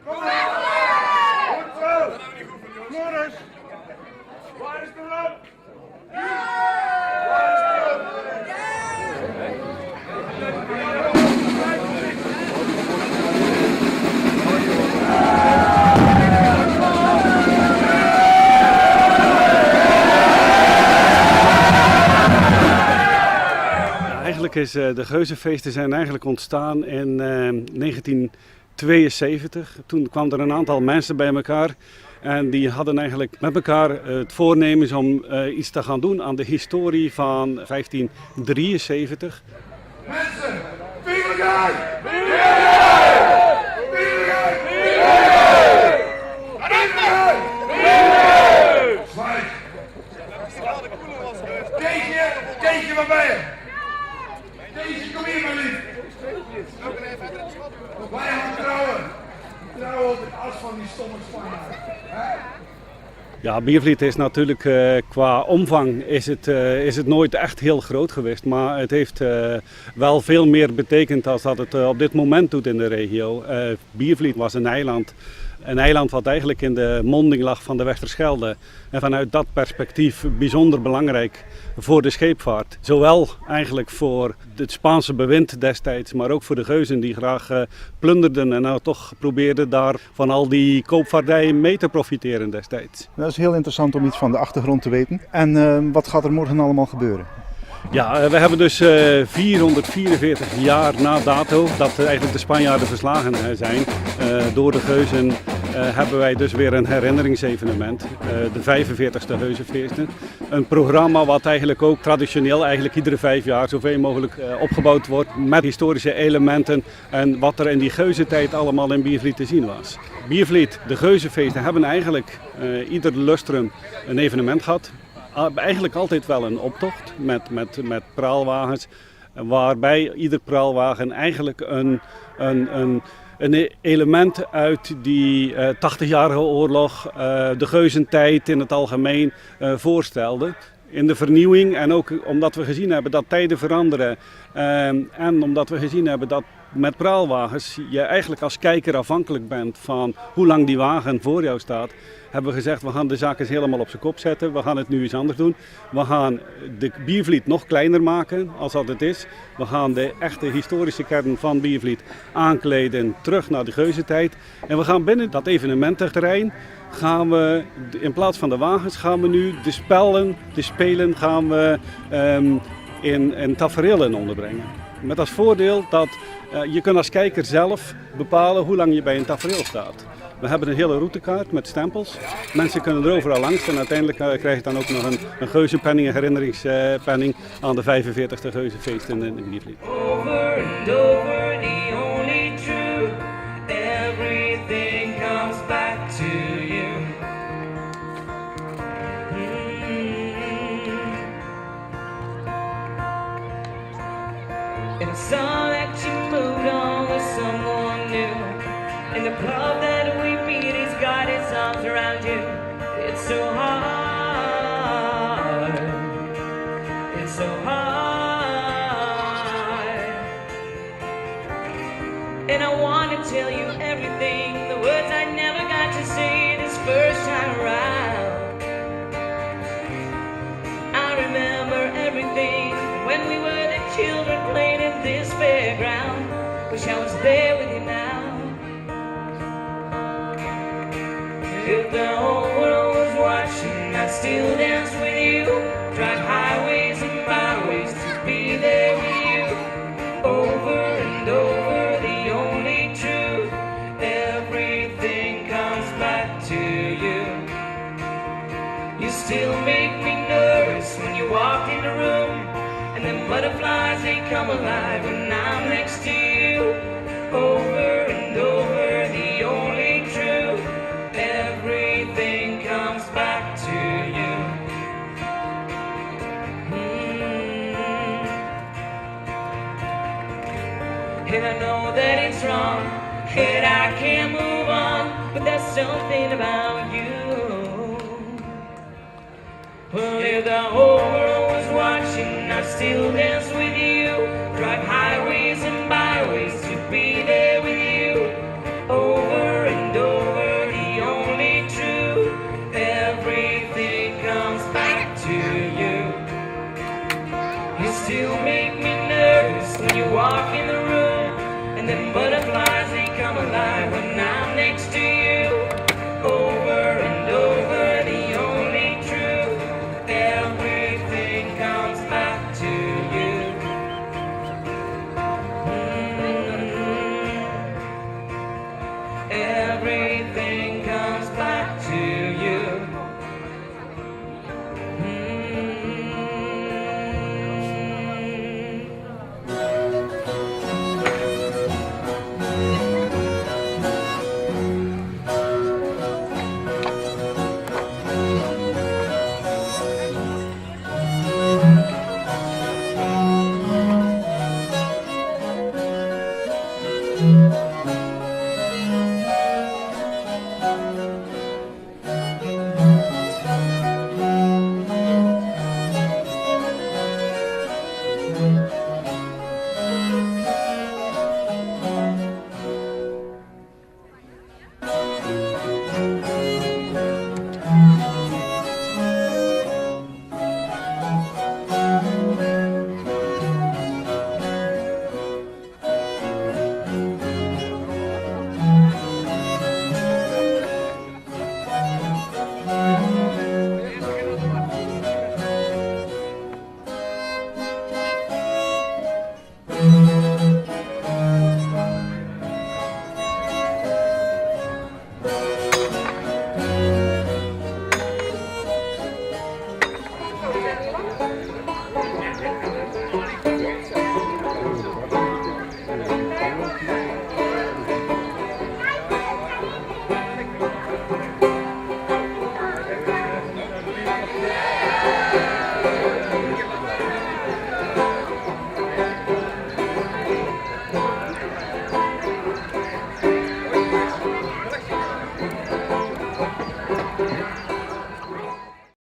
Kom maar! Goed zo! Floris! Waar is de lamp? Waar is de lamp? Eigenlijk is de Geuzenfeesten zijn eigenlijk ontstaan in 1972. Toen kwam er een aantal mensen bij elkaar en die hadden eigenlijk met elkaar het voornemens om iets te gaan doen aan de historie van 1573. Mensen, veiligheid! Keesje, waar ben je? Keesje, kom hier maar lief. Wij gaan trouwen. Trouwen op het as van die stomme Spanjaarden. Ja, Biervliet is natuurlijk qua omvang is het nooit echt heel groot geweest, maar het heeft wel veel meer betekend dan dat het op dit moment doet in de regio. Biervliet was een eiland wat eigenlijk in de monding lag van de Westerschelde. En vanuit dat perspectief bijzonder belangrijk voor de scheepvaart. Zowel eigenlijk voor het Spaanse bewind destijds, maar ook voor de Geuzen die graag plunderden en nou toch probeerden daar van al die koopvaardijen mee te profiteren destijds. Dat is heel interessant om iets van de achtergrond te weten. En wat gaat er morgen allemaal gebeuren? Ja, we hebben dus 444 jaar na dato dat eigenlijk de Spanjaarden verslagen zijn door de Geuzen. Hebben wij dus weer een herinneringsevenement, de 45e Geuzenfeesten. Een programma wat eigenlijk ook traditioneel eigenlijk iedere 5 jaar zoveel mogelijk opgebouwd wordt met historische elementen en wat er in die Geuzentijd allemaal in Biervliet te zien was. Biervliet, de Geuzenfeesten hebben eigenlijk ieder lustrum een evenement gehad. Eigenlijk altijd wel een optocht met praalwagens, waarbij ieder praalwagen eigenlijk een element uit die 80-jarige oorlog, de Geuzentijd in het algemeen voorstelde. In de vernieuwing en ook omdat we gezien hebben dat tijden veranderen en omdat we gezien hebben dat met praalwagens je eigenlijk als kijker afhankelijk bent van hoe lang die wagen voor jou staat, hebben we gezegd we gaan de zaak eens helemaal op zijn kop zetten. We gaan het nu eens anders doen. We gaan de Biervliet nog kleiner maken als dat het is. We gaan de echte historische kern van Biervliet aankleden terug naar de Geuzentijd. En we gaan binnen dat evenemententerrein gaan we in plaats van de wagens gaan we nu de spelen gaan we in tafereelen onderbrengen. Met als voordeel dat je kunt als kijker zelf bepalen hoe lang je bij een tafereel staat. We hebben een hele routekaart met stempels. Mensen kunnen er overal langs en uiteindelijk krijg je dan ook nog een geuzenpenning, een herinneringspenning aan de 45e Geuzenfeesten in Biervliet. Over and over, the only truth, everything comes back to you. And I saw that you moved on with someone new. In the club that we meet, he's got his arms around you. It's so hard. It's so hard. And I want to tell you everything, the words I never got to say this first time around. I remember everything when we were the children playing in this fairground. Wish I was there with you now. If the whole world was watching, I'd still dance with you. Drive highways and byways to be there with you. Over and over, the only truth, everything comes back to you. You still make me nervous when you walk in the room, and then butterflies, they come alive when I'm next to you. Over and over, the only truth, everything comes back to you. And I know that it's wrong, and I can't move on, but there's something about you. Well, if the whole world was watching, I'd still dance with you. Drive highways and byways to be there with you. Over and over. everything comes back to you.